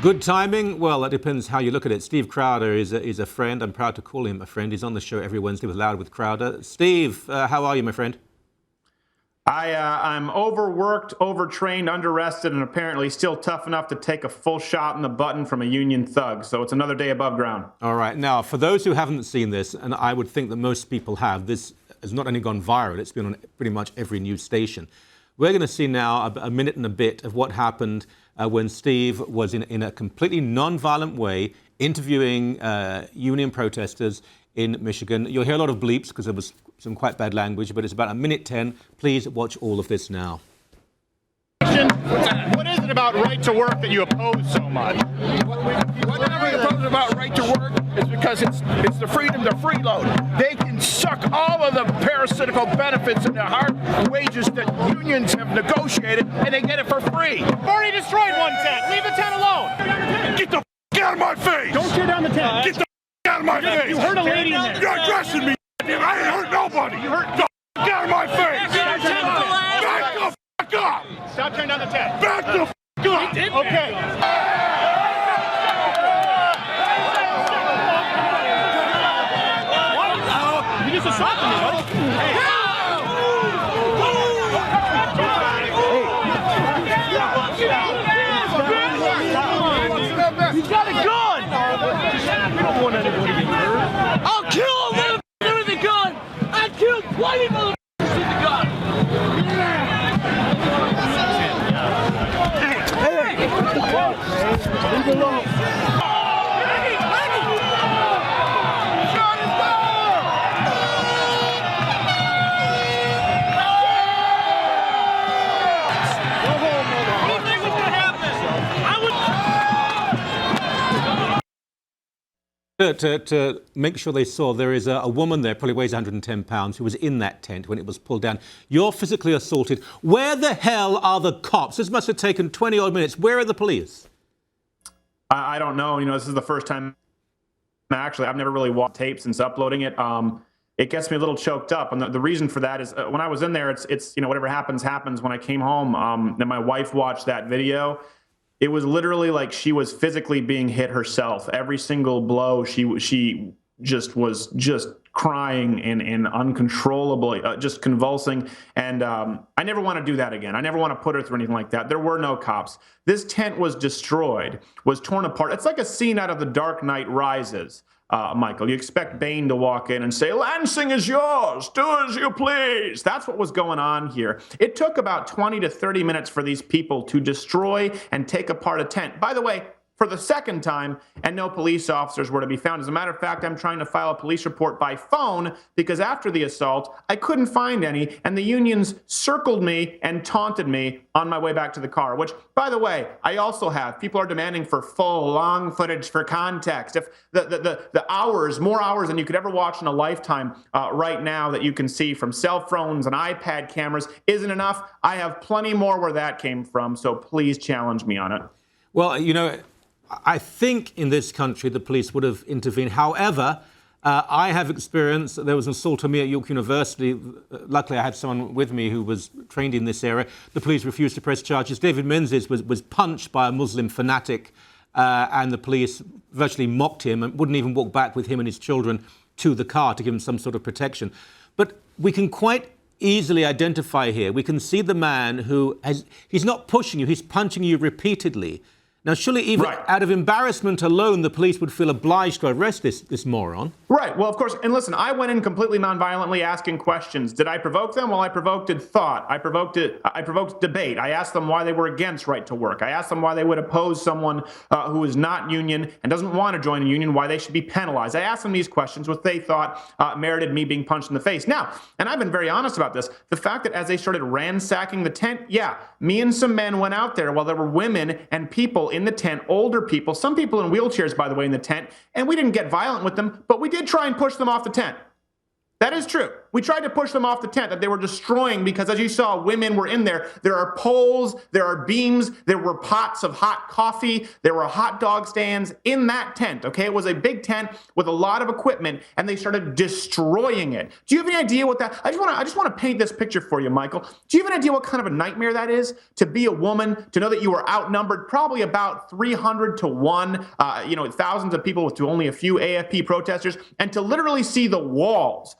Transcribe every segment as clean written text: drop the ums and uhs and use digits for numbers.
Good timing? Well, that depends how you look at it. Steve Crowder is a friend. I'm proud to call him a friend. He's on the show every Wednesday with Loud with Crowder. Steve, how are you, my friend? I'm overworked, overtrained, underrested, and apparently still tough enough to take a full shot in the button from a union thug. So it's another day above ground. All right. Now, for those who haven't seen this, and I would think that most people have, this has not only gone viral, it's been on pretty much every news station. We're going to see now a minute and a bit of what happened when Steve was in a completely non-violent way interviewing union protesters in Michigan. You'll hear a lot of bleeps because there was some quite bad language, but it's about 1:10. Please watch all of this now. What is it about right to work that you oppose so much? What I oppose about right to work is because it's the freedom to freeload. They can suck all of the parasitical benefits and the hard wages that unions have negotiated, and they get it for free. Already destroyed one tent. Leave the tent alone. Get the out of my face! Don't tear down the tent. Get the out of my face! You hurt a lady in there. You're addressing me. I ain't hurt nobody. You hurt the out of my face! Back the up! Stop tearing down the tent. Back the up! Okay. You just assaulted me, buddy. He's got a gun! We don't want anybody to get hurt. I'll kill a motherfucker with a gun! I killed 20 motherfuckers with a gun! Leave alone. To make sure they saw, there is a woman there, probably weighs 110 pounds, who was in that tent when it was pulled down. You're physically assaulted. Where the hell are the cops? This must have taken 20-odd minutes. Where are the police? I don't know. You know, this is the first time. Actually, I've never really watched tape since uploading it. It gets me a little choked up, and the reason for that is when I was in there, it's you know, whatever happens. When I came home, then my wife watched that video. It was literally like she was physically being hit herself. Every single blow, she just was crying and uncontrollably, just convulsing. And I never want to do that again. I never want to put her through anything like that. There were no cops. This tent was destroyed, was torn apart. It's like a scene out of The Dark Knight Rises. Michael, you expect Bane to walk in and say, "Lansing is yours, do as you please." That's what was going on here. It took about 20 to 30 minutes for these people to destroy and take apart a tent. By the way, for the second time, and no police officers were to be found. As a matter of fact, I'm trying to file a police report by phone because after the assault, I couldn't find any, and the unions circled me and taunted me on my way back to the car, which, by the way, I also have. People are demanding for full, long footage for context. If the hours, more hours than you could ever watch in a lifetime right now that you can see from cell phones and iPad cameras isn't enough, I have plenty more where that came from, so please challenge me on it. Well, you know, I think in this country the police would have intervened. However, I have experience. There was an assault on me at York University. Luckily, I had someone with me who was trained in this area. The police refused to press charges. David Menzies was punched by a Muslim fanatic, and the police virtually mocked him and wouldn't even walk back with him and his children to the car to give him some sort of protection. But we can quite easily identify here. We can see the man who he's not pushing you, he's punching you repeatedly. Now, surely even out of embarrassment alone, the police would feel obliged to arrest this moron. Right. Well, of course. And listen, I went in completely nonviolently asking questions. Did I provoke them? Well, I provoked thought. I provoked debate. I asked them why they were against right to work. I asked them why they would oppose someone who is not union and doesn't want to join a union, why they should be penalized. I asked them these questions, which they thought merited me being punched in the face. Now, and I've been very honest about this, the fact that as they started ransacking the tent, yeah, me and some men went out there while there were women and people in the tent, older people, some people in wheelchairs, by the way, in the tent, and we didn't get violent with them, but we did try and push them off the tent. That is true. We tried to push them off the tent that they were destroying because, as you saw, women were in there. There are poles, there are beams, there were pots of hot coffee, there were hot dog stands in that tent, okay? It was a big tent with a lot of equipment, and they started destroying it. Do you have any idea what that, I just want to paint this picture for you, Michael. Do you have an idea what kind of a nightmare that is? To be a woman, to know that you were outnumbered probably about 300 to 1, thousands of people with only a few AFP protesters, and to literally see the walls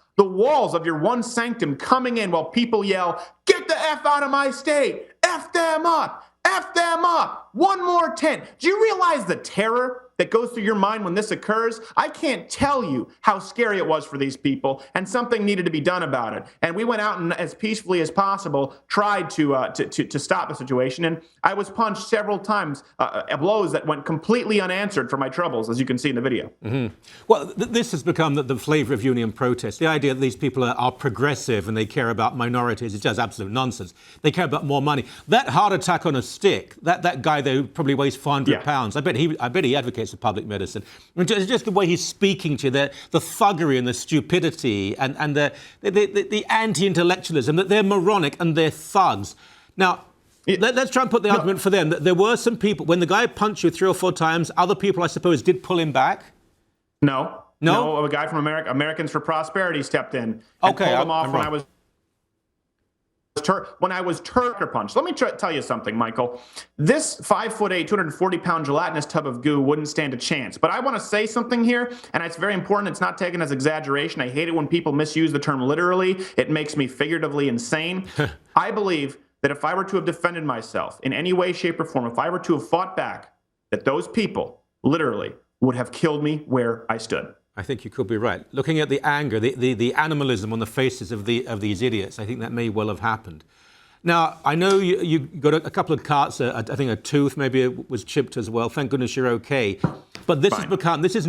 of your one sanctum coming in while people yell, "Get the F out of my state! F them up! F them up! One more tent!" Do you realize the terror that goes through your mind when this occurs? I can't tell you how scary it was for these people, and something needed to be done about it. And we went out and, as peacefully as possible, tried to stop the situation. And I was punched several times, blows that went completely unanswered for my troubles, as you can see in the video. Well, this has become the flavor of union protest. The idea that these people are progressive and they care about minorities is just absolute nonsense. They care about more money. That heart attack on a stick, that guy there who probably weighs 400 pounds, I bet he advocates for public medicine. I mean, just the way he's speaking to you, the thuggery and the stupidity and the anti-intellectualism, that they're moronic and they're thugs. Now, let's try and put the argument for them. There were some people, when the guy punched you 3 or 4 times, other people, I suppose, did pull him back? No, a guy from Americans for Prosperity stepped in and pulled him off when I was Turker punched. Let me tell you something, Michael. This 5'8", 240-pound gelatinous tub of goo wouldn't stand a chance. But I want to say something here, and it's very important. It's not taken as exaggeration. I hate it when people misuse the term literally. It makes me figuratively insane. I believe that if I were to have defended myself in any way, shape, or form, if I were to have fought back, that those people literally would have killed me where I stood. I think you could be right. Looking at the anger, the animalism on the faces of these idiots, I think that may well have happened. Now, I know you got a couple of cuts, I think a tooth maybe it was chipped as well. Thank goodness you're okay. But this is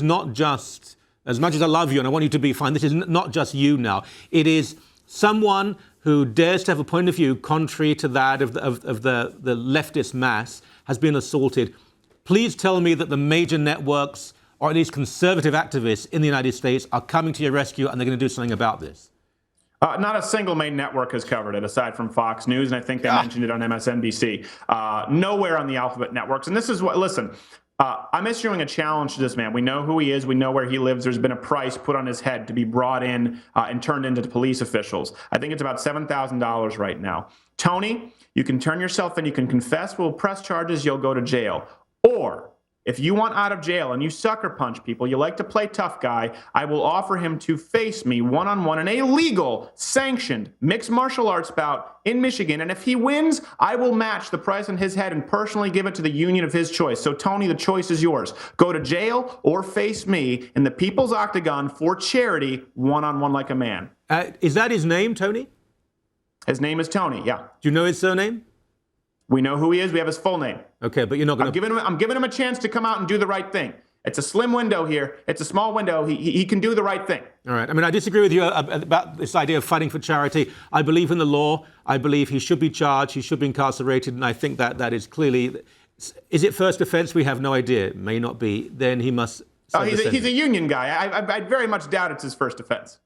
not just, as much as I love you and I want you to be fine, this is not just you now. It is someone who dares to have a point of view contrary to that of the leftist mass has been assaulted. Please tell me that the major networks, or at least conservative activists in the United States, are coming to your rescue and they're going to do something about this. Not a single main network has covered it, aside from Fox News, and I think they mentioned it on MSNBC. Nowhere on the Alphabet networks. And this is what, listen, I'm issuing a challenge to this man. We know who he is. We know where he lives. There's been a price put on his head to be brought in and turned into police officials. I think it's about $7,000 right now. Tony, you can turn yourself in. You can confess. We'll press charges. You'll go to jail. Or if you want out of jail and you sucker punch people, you like to play tough guy, I will offer him to face me one-on-one in a legal, sanctioned, mixed martial arts bout in Michigan. And if he wins, I will match the price on his head and personally give it to the union of his choice. So, Tony, the choice is yours. Go to jail or face me in the People's Octagon for charity, one-on-one like a man. Is that his name, Tony? His name is Tony, yeah. Do you know his surname? We know who he is. We have his full name. Okay, but you're not going to... I'm giving him a chance to come out and do the right thing. It's a slim window here. It's a small window. He can do the right thing. All right. I mean, I disagree with you about this idea of fighting for charity. I believe in the law. I believe he should be charged. He should be incarcerated. And I think that is clearly... Is it first offense? We have no idea. It may not be. Then he must... He's a union guy. I very much doubt it's his first offense.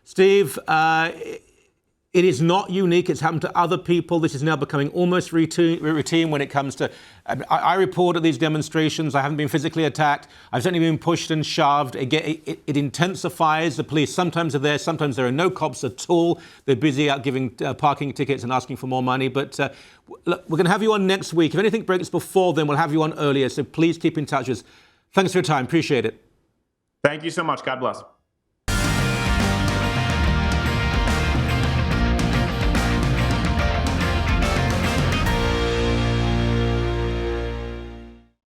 Steve, it is not unique. It's happened to other people. This is now becoming almost routine when it comes to... I report at these demonstrations. I haven't been physically attacked. I've certainly been pushed and shoved. It intensifies. The police sometimes are there. Sometimes there are no cops at all. They're busy out giving parking tickets and asking for more money. But look, we're going to have you on next week. If anything breaks before then, we'll have you on earlier. So please keep in touch with us. Thanks for your time. Appreciate it. Thank you so much. God bless.